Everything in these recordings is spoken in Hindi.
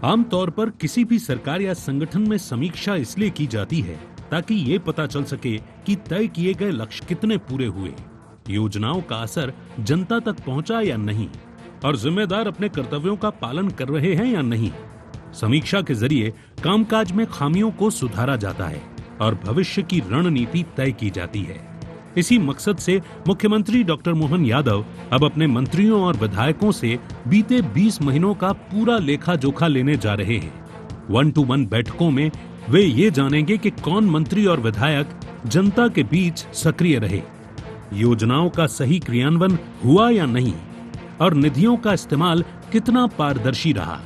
आमतौर पर किसी भी सरकार या संगठन में समीक्षा इसलिए की जाती है ताकि ये पता चल सके कि तय किए गए लक्ष्य कितने पूरे हुए, योजनाओं का असर जनता तक पहुंचा या नहीं, और जिम्मेदार अपने कर्तव्यों का पालन कर रहे हैं या नहीं। समीक्षा के जरिए कामकाज में खामियों को सुधारा जाता है और भविष्य की रणनीति तय की जाती है। इसी मकसद से मुख्यमंत्री डॉक्टर मोहन यादव अब अपने मंत्रियों और विधायकों से बीते 20 महीनों का पूरा लेखा जोखा लेने जा रहे हैं। 1-to-1 बैठकों में वे ये जानेंगे कि कौन मंत्री और विधायक जनता के बीच सक्रिय रहे, योजनाओं का सही क्रियान्वयन हुआ या नहीं, और निधियों का इस्तेमाल कितना पारदर्शी रहा।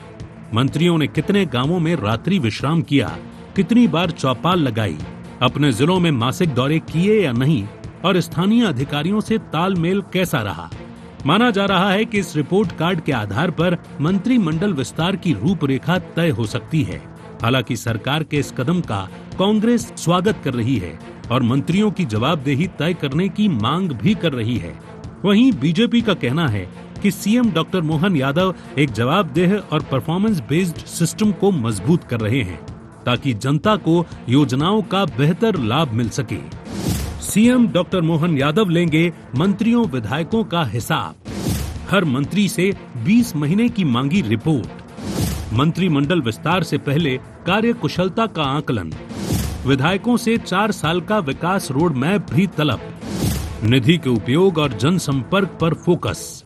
मंत्रियों ने कितने गांवों में रात्रि विश्राम किया, कितनी बार चौपाल लगाई, अपने जिलों में मासिक दौरे किए या नहीं, और स्थानीय अधिकारियों से तालमेल कैसा रहा। माना जा रहा है कि इस रिपोर्ट कार्ड के आधार पर मंत्रिमंडल विस्तार की रूपरेखा तय हो सकती है। हालांकि सरकार के इस कदम का कांग्रेस स्वागत कर रही है और मंत्रियों की जवाबदेही तय करने की मांग भी कर रही है। वहीं बीजेपी का कहना है कि सीएम डॉक्टर मोहन यादव एक जवाबदेह और परफॉर्मेंस बेस्ड सिस्टम को मजबूत कर रहे हैं ताकि जनता को योजनाओं का बेहतर लाभ मिल सके। सीएम डॉक्टर मोहन यादव लेंगे मंत्रियों विधायकों का हिसाब, हर मंत्री से 20 महीने की मांगी रिपोर्ट, मंत्रिमंडल विस्तार से पहले कार्य कुशलता का आकलन, विधायकों से 4 साल का विकास रोड मैप भी तलब, निधि के उपयोग और जनसंपर्क पर फोकस,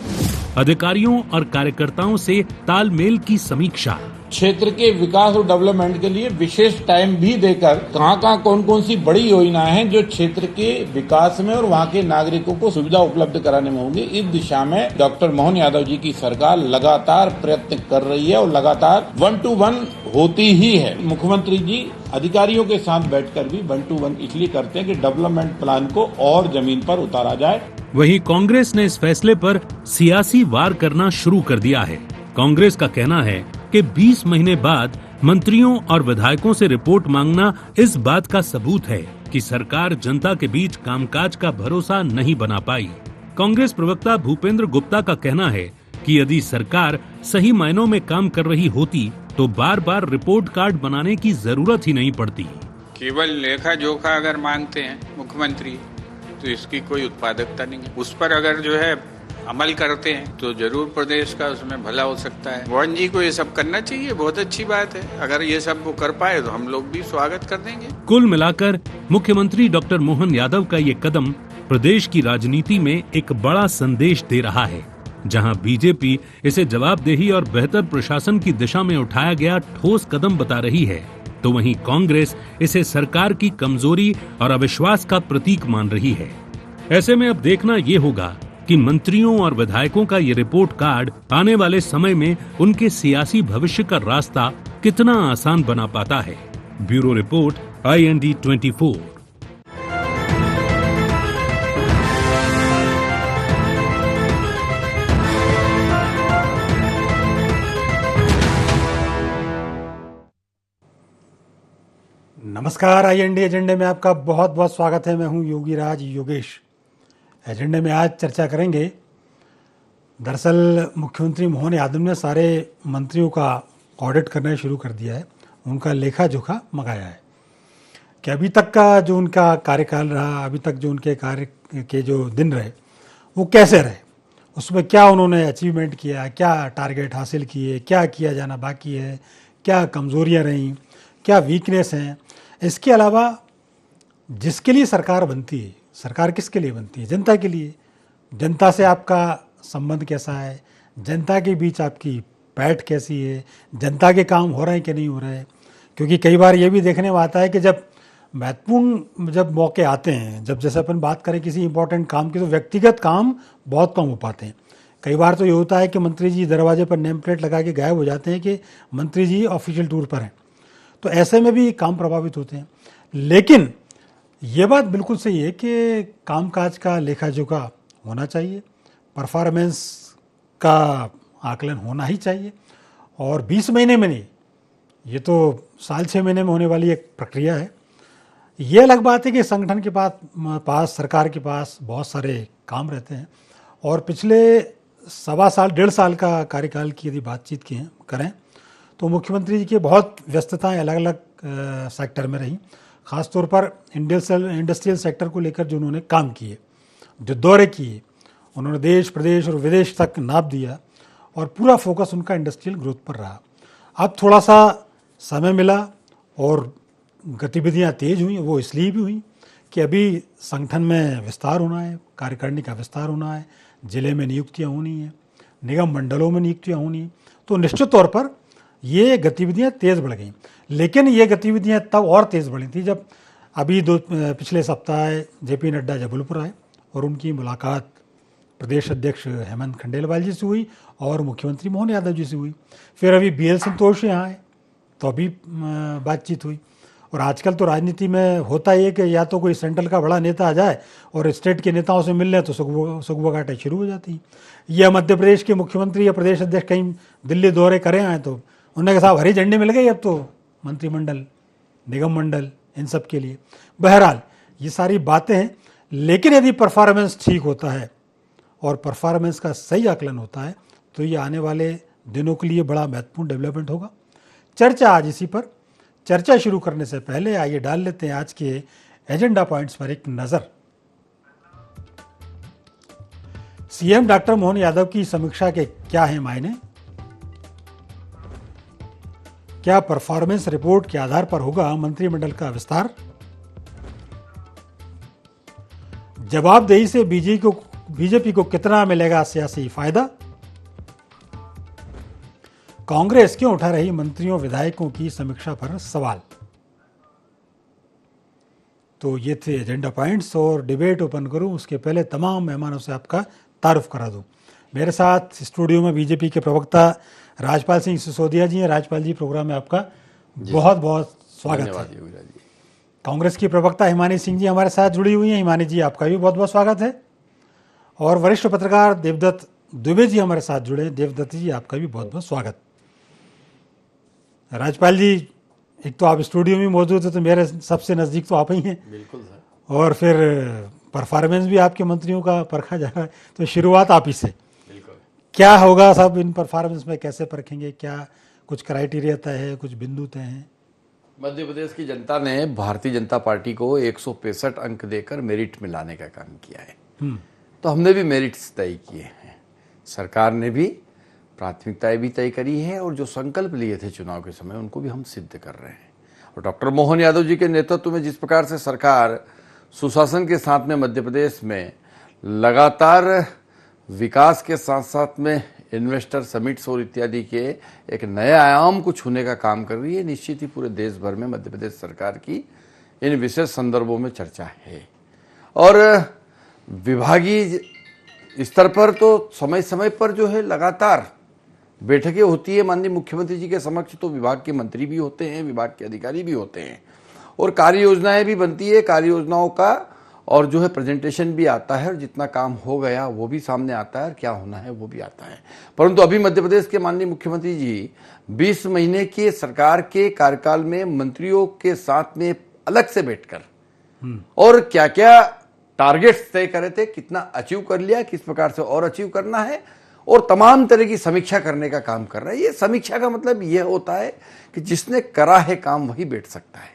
अधिकारियों और कार्यकर्ताओं से तालमेल की समीक्षा, क्षेत्र के विकास और डेवलपमेंट के लिए विशेष टाइम भी देकर कहां कौन कौन सी बड़ी योजनाएं हैं जो क्षेत्र के विकास में और वहां के नागरिकों को सुविधा उपलब्ध कराने में होंगी। इस दिशा में डॉक्टर मोहन यादव जी की सरकार लगातार प्रयत्न कर रही है और लगातार 1-to-1 होती ही है। मुख्यमंत्री जी अधिकारियों के साथ बैठकर भी 1-to-1 इसलिए करते हैं कि डेवलपमेंट प्लान को और जमीन पर उतारा जाए। वहीं कांग्रेस ने इस फैसले पर सियासी वार करना शुरू कर दिया है। कांग्रेस का कहना है कि 20 महीने बाद मंत्रियों और विधायकों से रिपोर्ट मांगना इस बात का सबूत है कि सरकार जनता के बीच कामकाज का भरोसा नहीं बना पाई। कांग्रेस प्रवक्ता भूपेंद्र गुप्ता का कहना है कि यदि सरकार सही मायनों में काम कर रही होती तो बार बार रिपोर्ट कार्ड बनाने की जरूरत ही नहीं पड़ती। केवल लेखा जोखा अगर मांगते हैं मुख्यमंत्री तो इसकी कोई उत्पादकता नहीं है। उस पर अगर जो है अमल करते हैं तो जरूर प्रदेश का उसमें भला हो सकता है। मोहन जी को ये सब करना चाहिए, बहुत अच्छी बात है। अगर ये सब वो कर पाए तो हम लोग भी स्वागत कर देंगे। कुल मिलाकर मुख्यमंत्री डॉक्टर मोहन यादव का ये कदम प्रदेश की राजनीति में एक बड़ा संदेश दे रहा है। जहां बीजेपी इसे जवाबदेही और बेहतर प्रशासन की दिशा में उठाया गया ठोस कदम बता रही है, तो वहीं कांग्रेस इसे सरकार की कमजोरी और अविश्वास का प्रतीक मान रही है। ऐसे में अब देखना ये होगा कि मंत्रियों और विधायकों का ये रिपोर्ट कार्ड आने वाले समय में उनके सियासी भविष्य का रास्ता कितना आसान बना पाता है। Bureau report, IND 24। नमस्कार, IND एजेंडे में आपका बहुत बहुत स्वागत है। मैं हूं योगी राज योगेश। एजेंडे में आज चर्चा करेंगे, दरअसल मुख्यमंत्री मोहन यादव ने सारे मंत्रियों का ऑडिट करना शुरू कर दिया है, उनका लेखा जोखा मंगाया है कि अभी तक का जो उनका कार्यकाल रहा, अभी तक जो उनके कार्य के जो दिन रहे वो कैसे रहे, उसमें क्या उन्होंने अचीवमेंट किया, क्या टारगेट हासिल किए, क्या किया जाना बाकी है, क्या कमज़ोरियाँ रहीं, क्या वीकनेस हैं। इसके अलावा जिसके लिए सरकार बनती है, सरकार किसके लिए बनती है? जनता के लिए। जनता से आपका संबंध कैसा है, जनता के बीच आपकी पैठ कैसी है, जनता के काम हो रहे हैं कि नहीं हो रहे हैं। क्योंकि कई बार ये भी देखने में आता है कि जब महत्वपूर्ण जब मौके आते हैं, जब जैसे अपन बात करें किसी इंपॉर्टेंट काम की, तो व्यक्तिगत काम बहुत कम हो पाते हैं। कई बार तो ये होता है कि मंत्री जी दरवाजे पर नेम प्लेट लगा के गायब हो जाते हैं कि मंत्री जी ऑफिशियल टूर पर हैं, तो ऐसे में भी काम प्रभावित होते हैं। लेकिन ये बात बिल्कुल सही है कि कामकाज का लेखा जोखा होना चाहिए, परफॉर्मेंस का आकलन होना ही चाहिए, और 20 महीने में नहीं, ये तो साल 6 महीने में होने वाली एक प्रक्रिया है। ये अलग बात है कि संगठन के पास सरकार के पास बहुत सारे काम रहते हैं, और पिछले 1.25 साल 1.5 साल का कार्यकाल की यदि बातचीत करें तो मुख्यमंत्री जी की बहुत व्यस्तताएं अलग अलग सेक्टर में रहीं, खासतौर पर इंडस्ट्रियल सेक्टर को लेकर जो उन्होंने काम किए, जो दौरे किए, उन्होंने देश प्रदेश और विदेश तक नाप दिया और पूरा फोकस उनका इंडस्ट्रियल ग्रोथ पर रहा। अब थोड़ा सा समय मिला और गतिविधियां तेज हुई, वो इसलिए भी हुई कि अभी संगठन में विस्तार होना है, कार्यकारिणी का विस्तार होना है, जिले में नियुक्तियां होनी है, निगम मंडलों में नियुक्तियां होनी है, तो निश्चित तौर पर ये गतिविधियां तेज बढ़ गई। लेकिन ये गतिविधियां तब और तेज बढ़ी थी जब अभी पिछले सप्ताह जेपी नड्डा जबलपुर आए और उनकी मुलाकात प्रदेश अध्यक्ष हेमंत खंडेलवाल जी से हुई और मुख्यमंत्री मोहन यादव जी से हुई। फिर अभी BL संतोष यहाँ आए तो अभी बातचीत हुई। और आजकल तो राजनीति में होता ही है कि या तो कोई सेंट्रल का बड़ा नेता आ जाए और स्टेट के नेताओं से मिल लें तो सुगबगाहटें शुरू हो जाती हैं। या मध्य प्रदेश के मुख्यमंत्री या प्रदेश अध्यक्ष कहीं दिल्ली दौरे करें आए तो उन्होंने कहा साहब हरी झंडी मिल गई अब तो मंत्रिमंडल, निगम मंडल, इन सब के लिए। बहरहाल ये सारी बातें हैं, लेकिन यदि परफॉर्मेंस ठीक होता है और परफॉर्मेंस का सही आकलन होता है तो ये आने वाले दिनों के लिए बड़ा महत्वपूर्ण डेवलपमेंट होगा। चर्चा आज इसी पर। चर्चा शुरू करने से पहले आइए डाल लेते हैं आज के एजेंडा पॉइंट्स पर एक नजर। सीएम डॉक्टर मोहन यादव की समीक्षा के क्या हैं मायने? क्या परफॉर्मेंस रिपोर्ट के आधार पर होगा मंत्रिमंडल का विस्तार? जवाबदेही से बीजेपी को कितना मिलेगा सियासी फायदा? कांग्रेस क्यों उठा रही मंत्रियों विधायकों की समीक्षा पर सवाल? तो ये थे एजेंडा पॉइंट्स और डिबेट ओपन करूं उसके पहले तमाम मेहमानों से आपका तारुफ करा दूं। मेरे साथ स्टूडियो में बीजेपी के प्रवक्ता राजपाल सिंह सिसोदिया जी हैं। राजपाल जी, प्रोग्राम में आपका बहुत बहुत स्वागत है। कांग्रेस की प्रवक्ता हिमानी सिंह जी हमारे साथ जुड़ी हुई हैं। हिमानी जी, आपका भी बहुत बहुत स्वागत है। और वरिष्ठ पत्रकार देवदत्त दुबे जी हमारे साथ जुड़े। देवदत्त जी, आपका भी बहुत बहुत स्वागत। राजपाल जी, एक तो आप स्टूडियो में मौजूद है तो मेरे सबसे नज़दीक तो आप ही हैं। बिल्कुल सर। और फिर परफॉर्मेंस भी आपके मंत्रियों का परखा जा रहा है, तो शुरुआत आप ही से। बिल्कुल। क्या होगा सब इन परफॉर्मेंस में, कैसे परखेंगे? क्या कुछ क्राइटेरिया तय है, कुछ बिंदु तय हैं? मध्य प्रदेश की जनता ने भारतीय जनता पार्टी को 165 अंक देकर मेरिट में लाने का काम किया है। तो हमने भी मेरिट्स तय किए हैं। सरकार ने भी प्राथमिकताएं भी तय करी है और जो संकल्प लिए थे चुनाव के समय उनको भी हम सिद्ध कर रहे हैं। और डॉक्टर मोहन यादव जी के नेतृत्व में जिस प्रकार से सरकार सुशासन के साथ में मध्य प्रदेश में लगातार विकास के साथ साथ में इन्वेस्टर समिट्स और इत्यादि के एक नए आयाम को छूने का काम कर रही है, निश्चित ही पूरे देश भर में मध्य प्रदेश सरकार की इन विशेष संदर्भों में चर्चा है। और विभागीय स्तर पर तो समय समय पर जो है लगातार बैठकें होती है माननीय मुख्यमंत्री जी के समक्ष। तो विभाग के मंत्री भी होते हैं, विभाग के अधिकारी भी होते हैं और कार्य योजनाएं भी बनती है। कार्य योजनाओं का और जो है प्रेजेंटेशन भी आता है और जितना काम हो गया वो भी सामने आता है और क्या होना है वो भी आता है। परंतु अभी मध्य प्रदेश के माननीय मुख्यमंत्री जी 20 महीने के सरकार के कार्यकाल में मंत्रियों के साथ में अलग से बैठकर और क्या क्या टारगेट्स तय करे थे, कितना अचीव कर लिया, किस प्रकार से और अचीव करना है और तमाम तरह की समीक्षा करने का काम कर रहा है। ये समीक्षा का मतलब यह होता है कि जिसने करा है काम वही बैठ सकता है।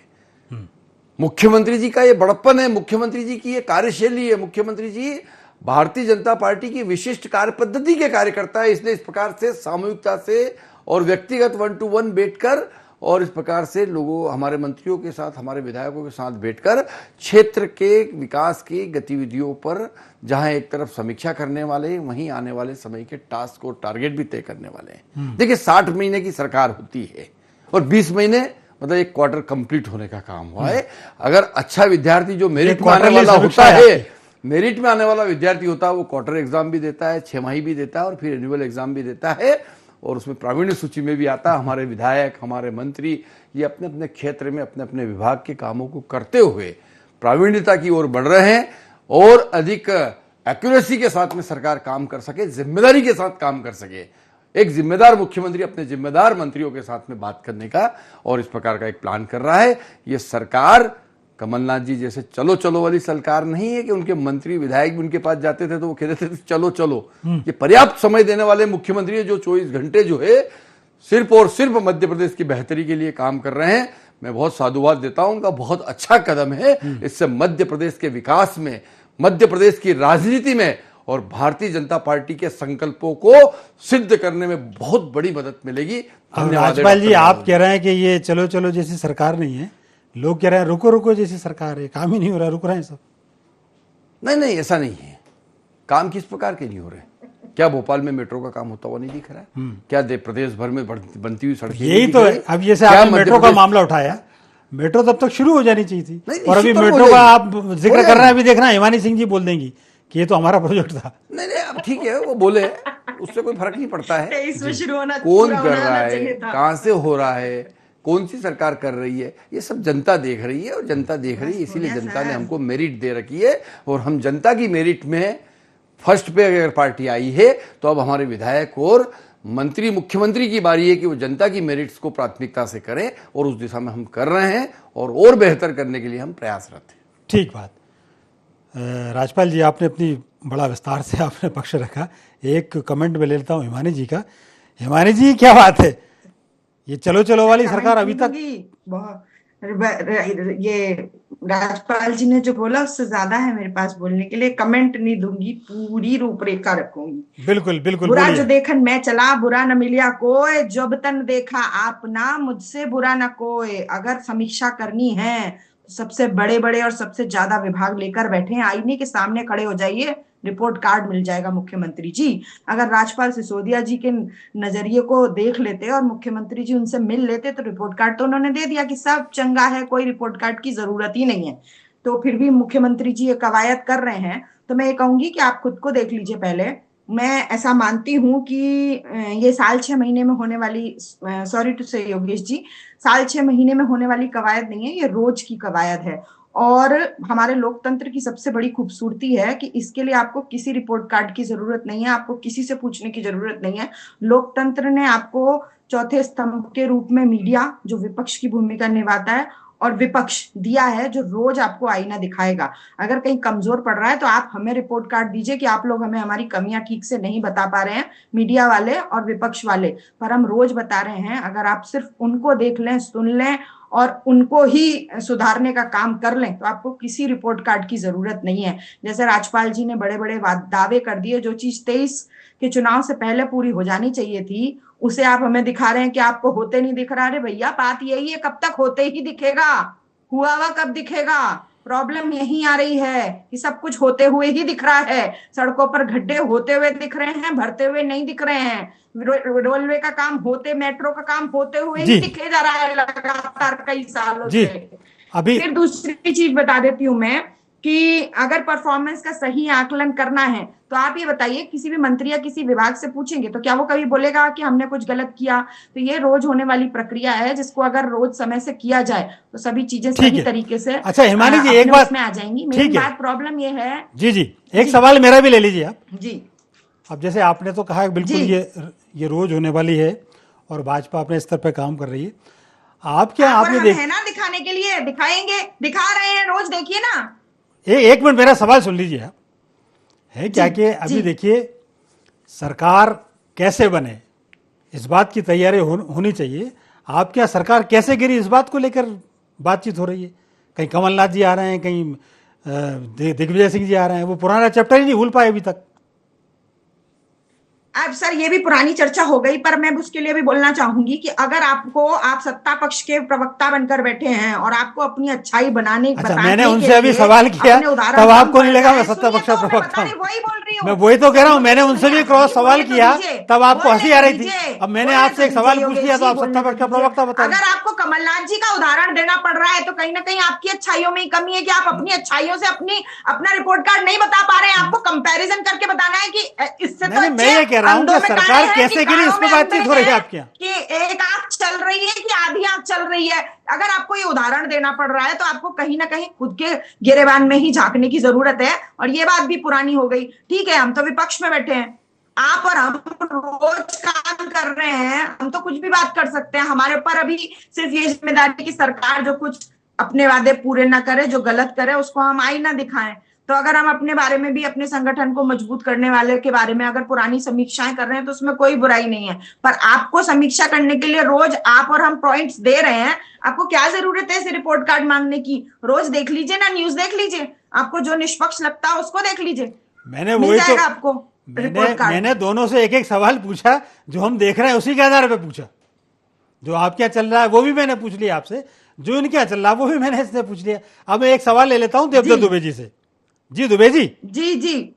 मुख्यमंत्री जी का ये बड़प्पन है, मुख्यमंत्री जी की ये कार्यशैली है। मुख्यमंत्री जी भारतीय जनता पार्टी की विशिष्ट कार्य पद्धति के कार्यकर्ता है, इसलिए इस प्रकार से सामूहिकता से और व्यक्तिगत 1 to 1 बैठकर और इस प्रकार से लोगों, हमारे मंत्रियों के साथ, हमारे विधायकों के साथ बैठकर क्षेत्र के विकास की गतिविधियों पर जहां एक तरफ समीक्षा करने वाले, वहीं आने वाले समय के टास्क और टारगेट भी तय करने वाले हैं। देखिए 60 महीने की सरकार होती है और 20 महीने मतलब एक क्वार्टर कंप्लीट होने का काम हुआ है। अगर अच्छा विद्यार्थी जो मेरिट में आने वाला होता है, मेरिट में आने वाला विद्यार्थी होता है, वो क्वार्टर एग्जाम भी देता है, 6 माही भी देता है और फिर एनुअल एग्जाम भी देता है और उसमें प्रावीण्य सूची में भी आता है। हमारे विधायक, हमारे मंत्री ये अपने अपने क्षेत्र में अपने अपने विभाग के कामों को करते हुए प्रावीण्यता की ओर बढ़ रहे हैं और अधिक एक्यूरेसी के साथ में सरकार काम कर सके, जिम्मेदारी के साथ काम कर सके। एक जिम्मेदार मुख्यमंत्री अपने जिम्मेदार मंत्रियों के साथ में बात करने का और इस प्रकार का एक प्लान कर रहा है। ये सरकार कमलनाथ जी जैसे चलो चलो वाली सरकार नहीं है कि उनके मंत्री विधायक भी उनके पास जाते थे तो वो कहते थे चलो चलो। ये पर्याप्त समय देने वाले मुख्यमंत्री है जो 24 घंटे जो है सिर्फ और सिर्फ मध्य प्रदेश की बेहतरी के लिए काम कर रहे हैं। मैं बहुत साधुवाद देता हूं, उनका बहुत अच्छा कदम है। इससे मध्य प्रदेश के विकास में, मध्य प्रदेश की राजनीति में और भारतीय जनता पार्टी के संकल्पों को सिद्ध करने में बहुत बड़ी मदद मिलेगी। राज्यपाल जी, आप कह रहे हैं कि ये चलो चलो जैसी सरकार नहीं है, लोग कह रहे हैं रुको रुको जैसी सरकार है, काम ही नहीं हो रहा, रुक रहे हैं सब। नहीं, ऐसा नहीं है। काम किस प्रकार के नहीं हो रहे? क्या भोपाल में मेट्रो का काम होता हुआ नहीं दिख रहा है? क्या प्रदेश भर में बनती हुई सड़कें? यही तो है। अब जैसे आपने मेट्रो का मामला उठाया, मेट्रो तब तक शुरू हो जानी चाहिए थी, और अभी मेट्रो का आप जिक्र कर रहे हैं, अभी देखना हिमानी सिंह जी बोल देंगी कि ये तो हमारा प्रोजेक्ट था। नहीं, अब ठीक है, वो बोले, उससे कोई फर्क नहीं पड़ता है कौन कर रहा है, कहां से हो रहा है, कौन सी सरकार कर रही है, ये सब जनता देख रही है। और जनता देख रही है, इसीलिए जनता ने हमको मेरिट दे रखी है। और हम जनता की मेरिट में फर्स्ट पे अगर पार्टी आई है, तो अब हमारे विधायक और मंत्री, मुख्यमंत्री की बारी है कि वो जनता की मेरिट्स को प्राथमिकता से करें, और उस दिशा में हम कर रहे हैं, और बेहतर करने के लिए हम प्रयासरत हैं। ठीक बात। राज्यपाल जी, आपने अपनी बड़ा विस्तार से आपने पक्ष रखा। एक कमेंट में ले लेता हूँ हिमानी जी का। हिमानी जी, क्या बात है, ये चलो चलो वाली सरकार अभी तक ये राज्यपाल जी ने जो बोला उससे ज्यादा है मेरे पास बोलने के लिए। कमेंट नहीं दूंगी, पूरी रूपरेखा रखूंगी। बिल्कुल बिल्कुल। बुरा जो देखन मैं चला, बुरा न मिलिया कोई, जब तन देखा आपना, मुझसे बुरा न कोई। अगर समीक्षा करनी है तो सबसे बड़े बड़े और सबसे ज्यादा विभाग लेकर बैठे हैं, आईने के सामने खड़े हो जाइए, रिपोर्ट कार्ड मिल जाएगा मुख्यमंत्री जी। अगर राज्यपाल सिसोदिया जी के नजरिए को देख लेते और मुख्यमंत्री जी उनसे मिल लेते तो रिपोर्ट कार्ड तो उन्होंने दे दिया कि सब चंगा है, कोई रिपोर्ट कार्ड की जरूरत ही नहीं है। तो फिर भी मुख्यमंत्री जी ये कवायद कर रहे हैं, तो मैं ये कहूंगी कि आप खुद को देख लीजिए पहले। मैं ऐसा मानती हूं कि ये साल 6 महीने में होने वाली, सॉरी टू से योगेश जी, साल 6 महीने में होने वाली कवायद नहीं है, ये रोज की कवायद है। और हमारे लोकतंत्र की सबसे बड़ी खूबसूरती है कि इसके लिए आपको किसी रिपोर्ट कार्ड की जरूरत नहीं है, आपको किसी से पूछने की जरूरत नहीं है। लोकतंत्र ने आपको चौथे स्तंभ के रूप में मीडिया, जो विपक्ष की भूमिका निभाता है, और विपक्ष दिया है, जो रोज आपको आईना दिखाएगा। अगर कहीं कमजोर पड़ रहा है तो आप हमें रिपोर्ट कार्ड दीजिए कि आप लोग हमें हमारी कमियां ठीक से नहीं बता पा रहे हैं, मीडिया वाले और विपक्ष वाले, पर हम रोज बता रहे हैं। अगर आप सिर्फ उनको देख लें, सुन लें और उनको ही सुधारने का काम कर लें तो आपको किसी रिपोर्ट कार्ड की जरूरत नहीं है। जैसे राज्यपाल जी ने बड़े बड़े दावे कर दिए, जो चीज 23 के चुनाव से पहले पूरी हो जानी चाहिए थी, उसे आप हमें दिखा रहे हैं कि आपको होते नहीं दिख रहा। अरे भैया, बात यही है, कब तक होते ही दिखेगा, हुआ हुआ कब दिखेगा? प्रॉब्लम यही आ रही है कि सब कुछ होते हुए ही दिख रहा है। सड़कों पर गड्ढे होते हुए दिख रहे हैं, भरते हुए नहीं दिख रहे हैं। रेलवे का काम होते, मेट्रो का काम होते हुए ही दिखे जा रहा है लगातार कई सालों से। अभी फिर दूसरी चीज बता देती हूँ मैं कि अगर परफॉर्मेंस का सही आकलन करना है तो आप ये बताइए, किसी भी मंत्री या किसी विभाग से पूछेंगे तो क्या वो कभी बोलेगा कि हमने कुछ गलत किया? तो ये रोज होने वाली प्रक्रिया है, जिसको अगर रोज समय से किया जाए तो सभी चीजें सही तरीके से अच्छा हिमानी जी, एक बात में आ जाएंगी। मेरी बात, प्रॉब्लम ये है जी, एक सवाल मेरा भी ले लीजिए आप जी। अब जैसे आपने तो कहा बिल्कुल ये रोज होने वाली है और भाजपा अपने स्तर पर काम कर रही है। आप क्या आपने है ना दिखाने के लिए, दिखाएंगे, दिखा रहे हैं, रोज देखिए ना। एक मिनट मेरा सवाल सुन लीजिए आप। है क्या कि अभी देखिए, सरकार कैसे बने इस बात की तैयारी होनी चाहिए। आप क्या सरकार कैसे गिरी इस बात को लेकर बातचीत हो रही है? कहीं कमलनाथ जी आ रहे हैं, कहीं दिग्विजय सिंह जी आ रहे हैं, वो पुराना चैप्टर ही नहीं भूल पाए अभी तक। अब सर ये भी पुरानी चर्चा हो गई, पर मैं उसके लिए भी बोलना चाहूंगी कि अगर आप सत्ता पक्ष के प्रवक्ता बनकर बैठे हैं और आपको अपनी अच्छाई बनाने, मैंने उनसे अभी सवाल किया, तब आपको नहीं लगा मैं सत्ता पक्ष का प्रवक्ता हूं? वही बोल रही हूँ, मैं वही तो कह रहा हूँ। मैंने उनसे भी क्रॉस सवाल किया, तब आपको हंसी आ रही थी। अब मैंने आपसे एक सवाल पूछ लिया तो आप सत्ता पक्ष का प्रवक्ता बता। अगर आपको कमलनाथ जी का उदाहरण देना पड़ रहा है तो कहीं ना कहीं आपकी अच्छाइयों में ही कमी है कि आप अपनी अच्छाइयों से अपना रिपोर्ट कार्ड नहीं बता पा रहे हैं। आपको कंपैरिजन करके बताना है कि इससे तो मैं ये कह रहा हूँ कि सरकार कैसे गिरी इस पर बातचीत हो रही है आपके यहाँ, कि एक आंख चल रही है कि आधी आंख चल रही है। अगर आपको ये उदाहरण देना पड़ रहा है तो आपको कहीं ना कहीं खुद के गिरेबान में ही झांकने की जरूरत है। और ये बात भी पुरानी हो गई। ठीक है, हम तो विपक्ष में बैठे हैं, आप और हम रोज काम कर रहे हैं, हम तो कुछ भी बात कर सकते हैं। हमारे ऊपर अभी सिर्फ ये जिम्मेदारी की सरकार जो कुछ अपने वादे पूरे ना करे, जो गलत करे उसको हम आईना दिखाएं। तो अगर हम अपने बारे में भी, अपने संगठन को मजबूत करने वाले के बारे में अगर पुरानी समीक्षाएं कर रहे हैं तो उसमें कोई बुराई नहीं है। पर आपको समीक्षा करने के लिए रोज आप और हम पॉइंट्स दे रहे हैं, आपको क्या जरूरत है इसे रिपोर्ट कार्ड मांगने की? रोज देख लीजिए ना, न्यूज देख लीजिए, आपको जो निष्पक्ष लगता है उसको देख लीजिए, मैंने मिल वही जाएगा तो आपको रिपोर्ट कार्ड। मैंने दोनों से एक एक सवाल पूछा, जो हम देख रहे हैं उसी के आधार पे पूछा। जो आप क्या चल रहा है वो भी मैंने पूछ लिया आपसे, जो इनके क्या चल रहा है वो भी मैंने इससे पूछ लिया। अब मैं एक सवाल ले लेता हूं देवदत्त दुबे जी से। जी दुबे जी, जी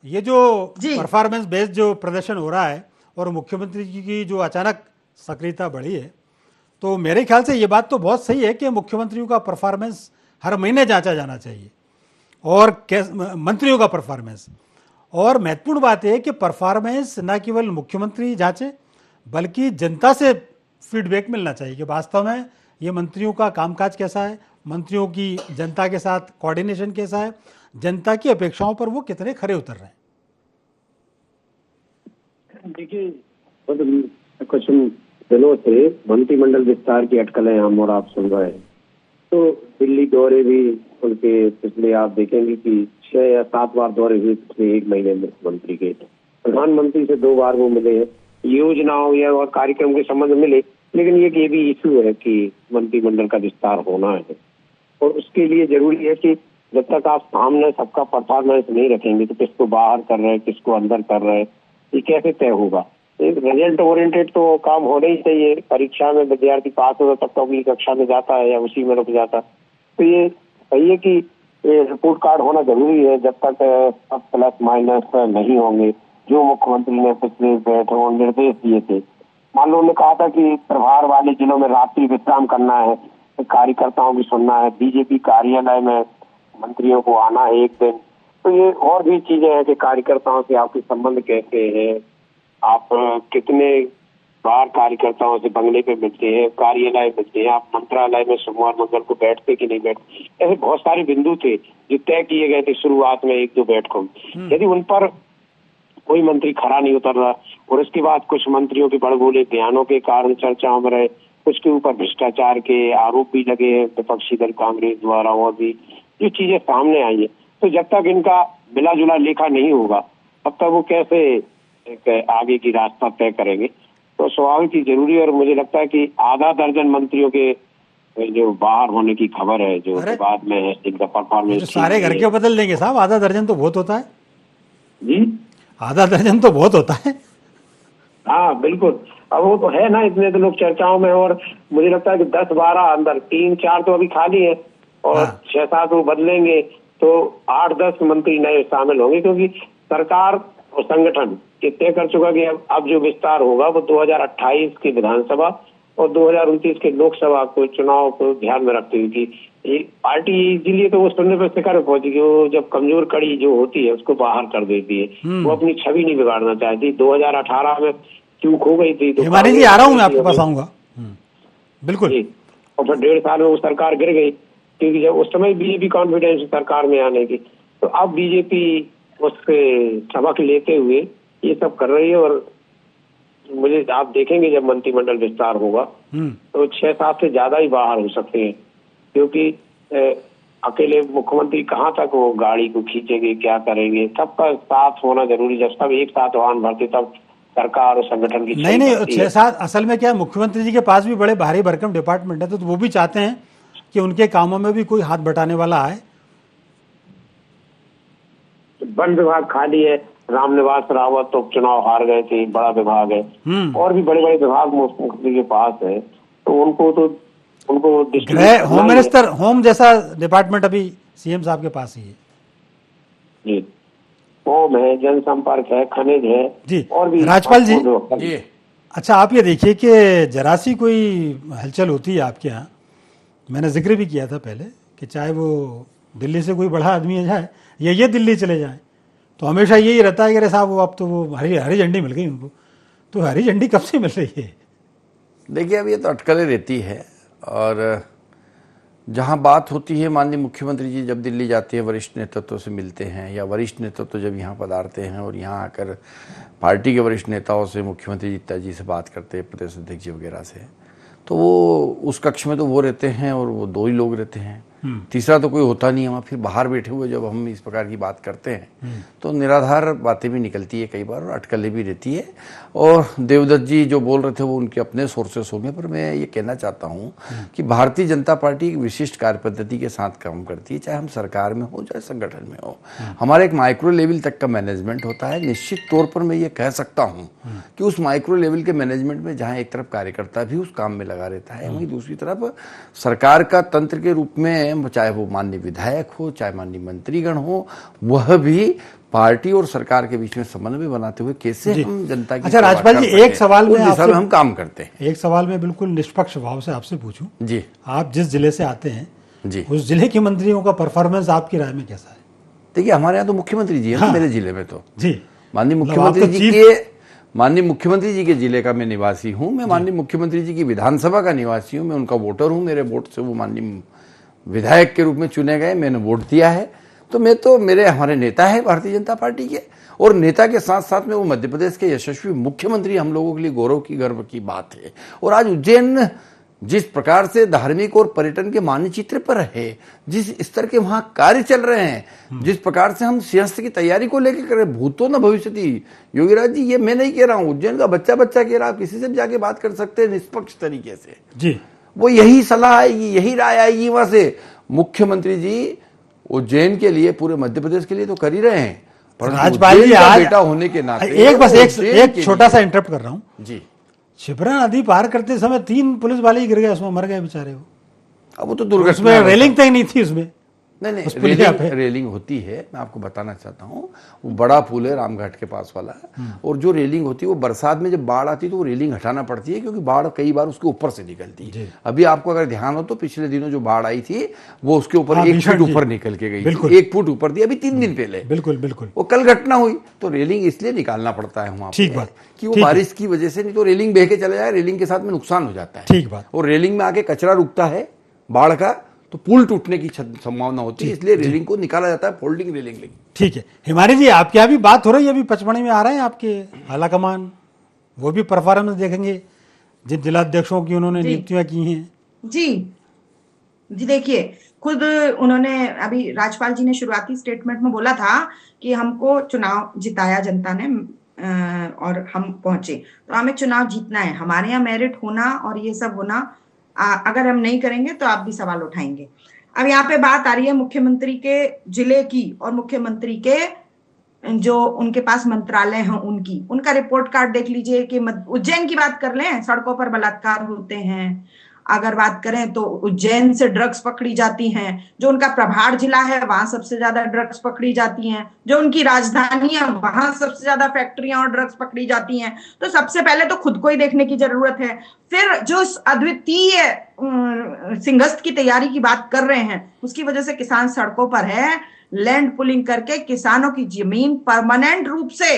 ये जो जी परफॉर्मेंस बेस्ड जो प्रदर्शन हो रहा है और मुख्यमंत्री जी की जो अचानक सक्रियता बढ़ी है, तो मेरे ख्याल से ये बात तो बहुत सही है कि मुख्यमंत्रियों का परफॉर्मेंस हर महीने जांचा जाना चाहिए, और मंत्रियों का परफॉर्मेंस। और महत्वपूर्ण बात यह है कि परफॉर्मेंस न केवल मुख्यमंत्री जांचे, बल्कि जनता से फीडबैक मिलना चाहिए कि वास्तव में ये मंत्रियों का कामकाज कैसा है, मंत्रियों की जनता के साथ कोऑर्डिनेशन कैसा है, जनता की अपेक्षाओं पर वो कितने खरे उतर रहे हैं। देखिए, कुछ दिनों से मंत्रिमंडल विस्तार की अटकलें हम और आप सुन रहे हैं, तो दिल्ली दौरे भी उनके पिछले आप देखेंगे कि 6 या 7 बार दौरे हुए पिछले 1 महीने में मुख्यमंत्री के। प्रधानमंत्री से 2 बार वो मिले हैं, योजनाओं या और कार्यक्रम के संबंध में मिले, लेकिन ये भी इशू है कि मंत्रिमंडल का विस्तार होना है, और उसके लिए जरूरी है कि जब तक आप सामने सबका परफॉर्मेंस नहीं रखेंगे तो किसको बाहर कर रहे हैं, किसको अंदर कर रहे हैं, ये कैसे तय होगा। एक रिजल्ट ओरिएंटेड तो काम होना ही चाहिए। परीक्षा में विद्यार्थी पास होता तब तो अगली कक्षा में जाता है या उसी में रुक जाता, तो ये सही है कि ये रिपोर्ट कार्ड होना जरूरी है। जब तक सब प्लस माइनस नहीं होंगे, जो मुख्यमंत्री ने पिछले बैठकों में निर्देश दिए थे, मान लो उन्होंने कहा था कि प्रभार वाले जिलों में रात्रि विश्राम करना है, कार्यकर्ताओं की सुनना है, बीजेपी कार्यालय में मंत्रियों को आना है एक दिन, तो ये और भी चीजें हैं कि कार्यकर्ताओं से आपके संबंध कैसे हैं, आप कितने बार कार्यकर्ताओं से बंगले पे मिलते हैं, कार्यालय मिलते हैं, आप मंत्रालय में सोमवार मंगल को बैठते कि नहीं बैठते। ऐसे बहुत सारे बिंदु थे जो तय किए गए थे शुरुआत में 1-2 बैठकों में। यदि उन पर कोई मंत्री खरा नहीं उतर रहा, और उसके बाद कुछ मंत्रियों के बड़बोले बयानों के कारण चर्चाओं में रहे, कुछ के ऊपर भ्रष्टाचार के आरोप भी लगे हैं विपक्षी दल कांग्रेस द्वारा, और भी ये चीजें सामने आई है, तो जब तक इनका मिला जुला लेखा नहीं होगा तब तक वो कैसे एक आगे की रास्ता तय करेंगे। तो स्वाभाविक ही जरूरी है, और मुझे लगता है कि आधा दर्जन मंत्रियों के जो बाहर होने की खबर है, जो बाद में इनका परफॉर्मेंस सारे घर के बदल देंगे साहब, आधा दर्जन तो बहुत होता है जी, आधा दर्जन तो बहुत होता है। हाँ बिल्कुल, अब वो तो है ना, इतने तो लोग चर्चाओं में, और मुझे लगता है कि 10-12 अंदर 3-4 तो अभी खाली है, और 6-7 वो बदलेंगे तो 8-10 मंत्री नए शामिल होंगे, क्योंकि सरकार और संगठन ये तय कर चुका कि अब जो विस्तार होगा वो 2028 की विधानसभा और 2029 के लोकसभा को चुनाव को ध्यान में रखते हुए कि पार्टी इसीलिए तो वो सुनने पर शिखर पहुंची कि वो जब कमजोर कड़ी जो होती है उसको बाहर कर देती है, वो अपनी छवि नहीं बिगाड़ना चाहती। 2018 में चूक हो गई थी, तो हिमानी जी आ रहा हूँ, मैं आपके पास आऊंगा। बिल्कुल, और फिर 1.5 साल में वो सरकार गिर गई, क्योंकि जब उस समय बीजेपी कॉन्फिडेंस सरकार में आने की, तो अब बीजेपी उससे सबक लेते हुए ये सब कर रही है। और मुझे आप देखेंगे जब मंत्रिमंडल विस्तार होगा तो 6-7 से ज्यादा ही बाहर हो सकते हैं, क्योंकि अकेले मुख्यमंत्री कहाँ तक वो गाड़ी को खींचेंगे, क्या करेंगे, सबका साथ होना जरूरी। जब सब एक साथ वाहन भरते तब सरकार और संगठन की नहीं 6-7 असल में क्या है, मुख्यमंत्री जी के पास भी बड़े भारी भरकम डिपार्टमेंट है, तो वो भी चाहते हैं कि उनके कामों में भी कोई हाथ बटाने वाला आए। वन विभाग खाली है, रामनिवास रावत तो चुनाव हार गए थे, बड़ा विभाग है, और भी बड़े बड़े विभाग मुख्यमंत्री के पास है, तो उनको गृह, होम मिनिस्टर, होम जैसा डिपार्टमेंट अभी सीएम साहब के पास ही है जी, होम है, जनसंपर्क है, खनिज है जी, और भी। राजपाल जी, अच्छा आप ये देखिए कि जरा सी कोई हलचल होती है आपके यहाँ, मैंने जिक्र भी किया था पहले कि चाहे वो दिल्ली से कोई बड़ा आदमी जाए या ये दिल्ली चले जाए, तो हमेशा यही रहता है कि अरे साहब वो अब तो वो हरी झंडी मिल गई उनको, तो हरी झंडी कब से मिल रही है? देखिए, अब ये तो अटकलें रहती है, और जहाँ बात होती है, माननीय मुख्यमंत्री जी जब दिल्ली जाते हैं वरिष्ठ नेतृत्व से मिलते हैं, या वरिष्ठ नेतृत्व जब यहाँ पधारते हैं और यहाँ आकर पार्टी के वरिष्ठ नेताओं से, मुख्यमंत्री जी से बात करते हैं, प्रदेश अध्यक्ष जी वगैरह से, तो वो उस कक्ष में तो वो रहते हैं और वो 2 ही लोग रहते हैं। तीसरा तो कोई होता नहीं है वहाँ। फिर बाहर बैठे हुए जब हम इस प्रकार की बात करते हैं तो निराधार बातें भी निकलती है कई बार और अटकलें भी रहती है। और देवदत्त जी जो बोल रहे थे वो उनके अपने सोर्सेस होंगे, पर मैं ये कहना चाहता हूँ कि भारतीय जनता पार्टी एक विशिष्ट कार्य पद्धति के साथ काम करती है, चाहे हम सरकार में हो चाहे संगठन में हो। हमारा एक माइक्रो लेवल तक का मैनेजमेंट होता है। निश्चित तौर पर मैं ये कह सकता हूँ कि उस माइक्रो लेवल के मैनेजमेंट में जहाँ एक तरफ कार्यकर्ता भी उस काम में लगा रहता है, वहीं दूसरी तरफ सरकार का तंत्र के रूप में, चाहे वो माननीय विधायक हो चाहे माननीय मंत्रीगण हो, वह भी पार्टी और सरकार के बीच में समन्वय बनाते हुए कैसे हम जनता की अच्छा राजपाल जी, एक सवाल में आपसे हम काम करते हैं। एक सवाल में बिल्कुल निष्पक्ष भाव से आपसे पूछूं जी, आप जिस जिले से आते हैं जी, उस जिले के मंत्रियों का परफॉर्मेंस आपकी राय में कैसा है? देखिए हमारे यहाँ तो मुख्यमंत्री जी है ना, मेरे जिले में तो जी माननीय मुख्यमंत्री जी के जिले का मैं निवासी हूँ। मैं माननीय मुख्यमंत्री जी की विधानसभा का निवासी हूँ, मैं उनका वोटर हूँ। मेरे वोट से वो माननीय विधायक के रूप में चुने गए, मैंने वोट दिया है। तो मेरे हमारे नेता है भारतीय जनता पार्टी के, और नेता के साथ साथ में वो मध्य प्रदेश के यशस्वी मुख्यमंत्री हम लोगों के लिए गौरव की, गर्व की बात है। और आज उज्जैन जिस प्रकार से धार्मिक और पर्यटन के मानचित्र पर है, जिस स्तर के वहां कार्य चल रहे हैं, जिस प्रकार से हम सिंहस्थ की तैयारी को लेकर कर रहे, भूतो न भविष्यति। योगीराज जी ये मैं नहीं कह रहा हूं, उज्जैन का बच्चा कह रहा, आप किसी से भी जाके बात कर सकते हैं निष्पक्ष तरीके से जी। वो यही सलाह आएगी, यही राय आएगी वहां से। मुख्यमंत्री जी उज्जैन के लिए, पूरे मध्य प्रदेश के लिए तो कर ही रहे हैं, पर राजपाल जी आज बेटा होने के नाते एक छोटा सा इंटरप्ट कर रहा हूं जी। शिप्रा नदी पार करते समय 3 पुलिस वाले ही गिर गए, उसमें मर गए बेचारे। वो अब वो तो दुर्घटना, उसमें रेलिंग तक नहीं थी उसमें। नहीं, रेलिंग होती है, मैं आपको बताना चाहता हूँ। वो बड़ा पुल है रामघाट के पास वाला, और जो रेलिंग होती है वो बरसात में जब बाढ़ आती है तो वो रेलिंग हटाना पड़ती है, क्योंकि बाढ़ कई बार उसके ऊपर से निकलती है। अभी आपको अगर ध्यान हो तो पिछले दिनों जो बाढ़ आई थी वो उसके ऊपर 1 फुट ऊपर निकल के गई थी, 1 फुट ऊपर थी, अभी 3 दिन पहले। बिल्कुल बिल्कुल वो कल घटना हुई, तो रेलिंग इसलिए निकालना पड़ता है वहां ठीक बात कि वो बारिश की वजह से, नहीं तो रेलिंग बह के चले जाए, रेलिंग के साथ में नुकसान हो जाता है। ठीक बात। और रेलिंग में आके कचरा रुकता है बाढ़ का, तो पुल टूटने की संभावना होती है, इसलिए रेलिंग को निकाला जाता है, फोल्डिंग रेलिंग। ठीक है हिमानी जी, आपके यहाँ भी बात हो रही है, अभी पचमढ़ी में आ रहे हैं आपके आला कमान, वो भी परफॉर्मेंस देखेंगे जिन जिलाध्यक्षों की उन्होंने नियुक्तियां की हैं। जी देखिए, खुद उन्होंने अभी राज्यपाल जी ने शुरुआती स्टेटमेंट में बोला था कि हमको चुनाव जिताया जनता ने और हम पहुंचे, तो हमें चुनाव जीतना है, हमारे यहाँ मेरिट होना और ये सब होना, अगर हम नहीं करेंगे तो आप भी सवाल उठाएंगे। अब यहाँ पे बात आ रही है मुख्यमंत्री के जिले की और मुख्यमंत्री के जो उनके पास मंत्रालय हैं उनकी, उनका रिपोर्ट कार्ड देख लीजिए कि उज्जैन की बात कर लें, सड़कों पर बलात्कार होते हैं। अगर बात करें तो उज्जैन से ड्रग्स पकड़ी जाती हैं, जो उनका प्रभार जिला है वहां सबसे ज्यादा ड्रग्स पकड़ी जाती हैं, जो उनकी राजधानी है वहां सबसे ज्यादा फैक्ट्रियां और ड्रग्स पकड़ी जाती हैं। तो सबसे पहले तो खुद को ही देखने की जरूरत है। फिर जो अद्वितीय सिंहस्थ की तैयारी की बात कर रहे हैं, उसकी वजह से किसान सड़कों पर है। लैंड पुलिंग करके किसानों की जमीन परमानेंट रूप से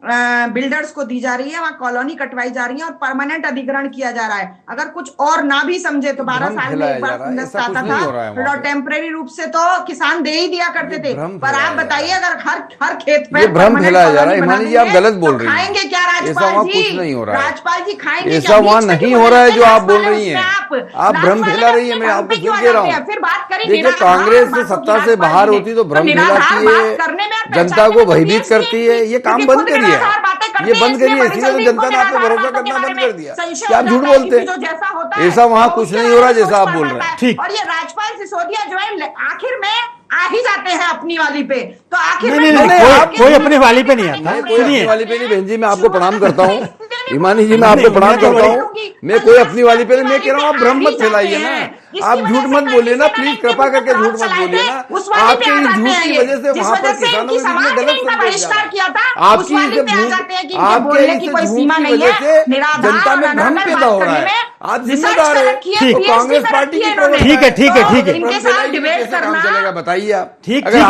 बिल्डर्स को दी जा रही है, वहां कॉलोनी कटवाई जा रही है और परमानेंट अधिग्रहण किया जा रहा है। अगर कुछ और ना भी समझे तो 12 साल में एक बार आता था, और टेम्परेरी रूप से तो किसान दे ही दिया करते थे। पर आप बताइए, अगर हर खेत में भ्रम फैलाया जा रहा है, हिमानी जी आप गलत बोल रही हैं। खाएंगे क्या राजपाल जी? कुछ नहीं हो रहा है राजपाल जी, खाएंगे ऐसा वहां नहीं हो रहा है जो आप बोल रही हैं। आप भ्रम फैला रही है, मैं आपको क्यों कह रहा हूँ। फिर बात करें, देखिए कांग्रेस से सत्ता से बाहर होती तो भ्रम फैलाती है, जनता को भयभीत करती है। ये काम बंद करिए, ये बंद करिए, इसीलिए तो जनता ने आप पे भरोसा करना बंद कर दिया कि आप झूठ बोलते हैं। ऐसा वहां कुछ नहीं हो रहा जैसा आप बोल रहे हैं। ठीक। और ये राजपाल सिसोदिया जो है आखिर में आ ही जाते हैं अपनी वाली पे, तो आखिर कोई अपनी वाली पे नहीं आता। कोई अपनी वाली पे नहीं। बहन जी मैं आपको प्रणाम करता हूँ, हिमानी जी मैं आपको प्रणाम करता हूँ। मैं कोई अपनी वाली पे नहीं, मैं कह रहा हूँ आप भ्रम मत फैलाइए ना, आप झूठ मत बोलिए ना, प्लीज कृपा करके झूठ मत बोलिए ना। आपके इस झूठ की वजह से वहां पर किसानों ने गलत बहिष्कार किया था, आपकी इस झूठ की वजह से जनता में भ्रम पैदा हो रहा है। आप जिम्मेदार है कांग्रेस पार्टी की। ठीक है ठीक है ठीक है, कैसे काम चलेगा बताइए आप। ठीक अगर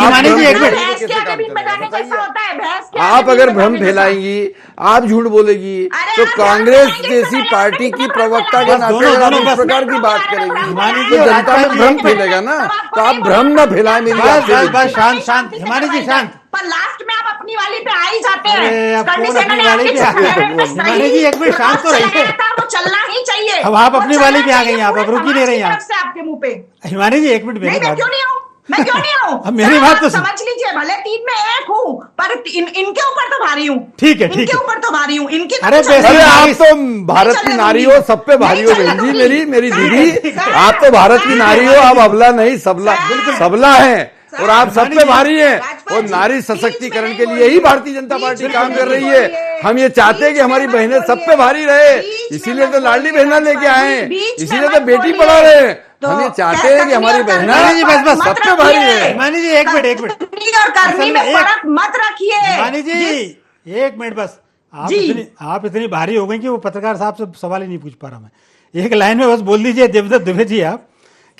आप अगर भ्रम फैलाएंगी, आप झूठ बोलेगी, तो कांग्रेस जैसी पार्टी की प्रवक्ता के नाते इस प्रकार की बात करेगी तो जनता में भ्रम फैलेगा ना। तो आप भ्रम न फैलाएं। मेरी शांत शांत हिमानी जी शांत। और लास्ट में आप अपनी वाली पे आ ही जाते हैं। अरे, आप करनी कौन से अपनी मैंने वाली आपकी पे आ गए? छाया पे सही हिमानी जी, एक मिनट शांत तो रहिए। चलाया था, वो चलना ही चाहिए। अब आप वो अपनी चलना वाली पे आ चाहिए गई हैं, आप पूरे अब रुक ही नहीं समाज रही की हैं। तरफ से आपके मुंह पे। हिमानी जी, एक मिनट मेरी नहीं, मैं बात, क्यों नहीं आऊं? मैं क्यों नहीं आऊं? अब मेरी बात तो सुन। समझ लीजिए, भले 3 में 1 हूं, पर इनके ऊपर तो भारी हूं। ठीक है, ठीक इनके है। ऊपर तो भारी हूं, इनके तो अरे कुछ अलग बेसिक अरे है। आप तो भारत की चलने नारी दूंगी। हो, सब पे भारी हो नहीं चलने बहन जी, दूंगी। मेरी सर, दीदी, सर, आप तो भारत की सर, नारी हो, आप अबला नहीं सबला, सर, सबला है और आप सब पे भारी हैं। राजपाल और जी, नारी बीच में सशक्तिकरण नहीं के लिए ही बोलिए। भारतीय जनता बीच पार्टी में काम कर नहीं रही है। बोलिए। हम ये चाहते हैं कि बीच में हमारी मत बहनें सब पे बोलिए। भारी रहे, बीच में इसीलिए मत तो लाडली बोलिए, बहना लेके राजपाल आए जी, हैं, बीच में इसीलिए मत तो बेटी बोलिए। पढ़ा रहे हैं। तो हम ये चाहते क्या हैं कि हमारी करनी और बहना करनी जी, बस, बस। सब पे भारी है। हिमानी जी, एक मिनट, एक मिनट। करनी और करनी असल में में एक- फर्क मत रखिए। हिमानी जी, एक मिनट बस। जी। आप इतनी भारी हो गई कि वो पत्रकार साहब से सवाल ही नहीं पूछ पा रहा मैं। एक लाइन में बस बोल दीजिए देवदत्त दुबे जी आप,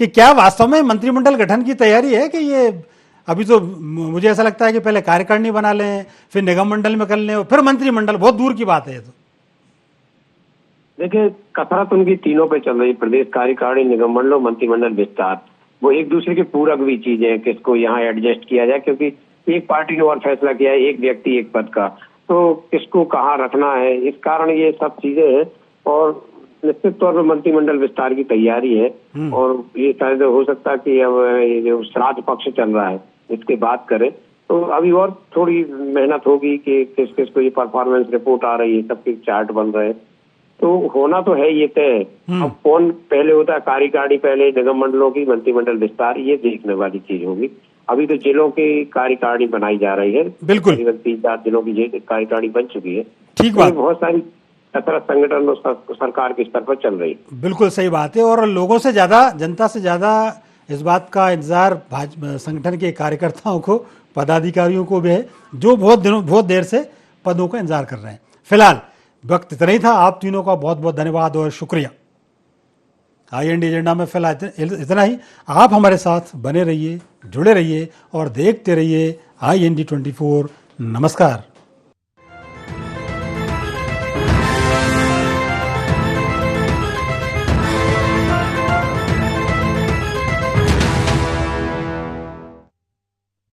कि क्या वास्तव में मंत्रिमंडल गठन की तैयारी है? कि ये अभी तो मुझे ऐसा लगता है कि पहले कार्यकारिणी बना लें, फिर निगम मंडल में कर लें और फिर मंत्रिमंडल, बहुत दूर की बात है ये तो। देखिए, कसरत उनकी तीनों पे चल रही, प्रदेश कार्यकारिणी, निगम मंडल, मंत्रिमंडल विस्तार। वो एक दूसरे के पूरक भी चीजें हैं, किसको यहाँ एडजस्ट किया जाए, क्योंकि एक पार्टी ने और फैसला किया है, एक व्यक्ति एक पद का, तो किसको कहाँ रखना है, इस कारण ये सब चीजें हैं। और निश्चित तौर पर मंत्रिमंडल विस्तार की तैयारी है और ये शायद हो सकता है कि अब ये जो श्राद्ध पक्ष चल रहा है इसके बाद करें, तो अभी और थोड़ी मेहनत होगी कि किस किस को ये परफॉर्मेंस रिपोर्ट आ रही है, सबके चार्ट बन रहे हैं, तो होना तो है ये तय है। अब कौन पहले होता है, कार्यकारिणी पहले, निगम मंडलों की, मंत्रिमंडल विस्तार, ये देखने वाली चीज होगी। अभी तो जिलों की कार्यकारिणी बनाई जा रही है, बिल्कुल। तकरीबन 3-4 जिलों की कार्यकारिणी बन चुकी है। ठीक तो बात। बहुत सारी कसरत संगठन और सरकार के स्तर पर चल रही है। बिल्कुल सही बात है। और लोगों से ज़्यादा, जनता से ज़्यादा इस बात का इंतजार भाजपा संगठन के कार्यकर्ताओं को, पदाधिकारियों को भी है, जो बहुत देर से पदों का इंतजार कर रहे हैं। फिलहाल वक्त इतना ही था। आप तीनों का बहुत बहुत धन्यवाद और शुक्रिया। IND एजेंडा में फिलहाल इतना ही। आप हमारे साथ बने रहिए, जुड़े रहिए और देखते रहिए IND 24। नमस्कार।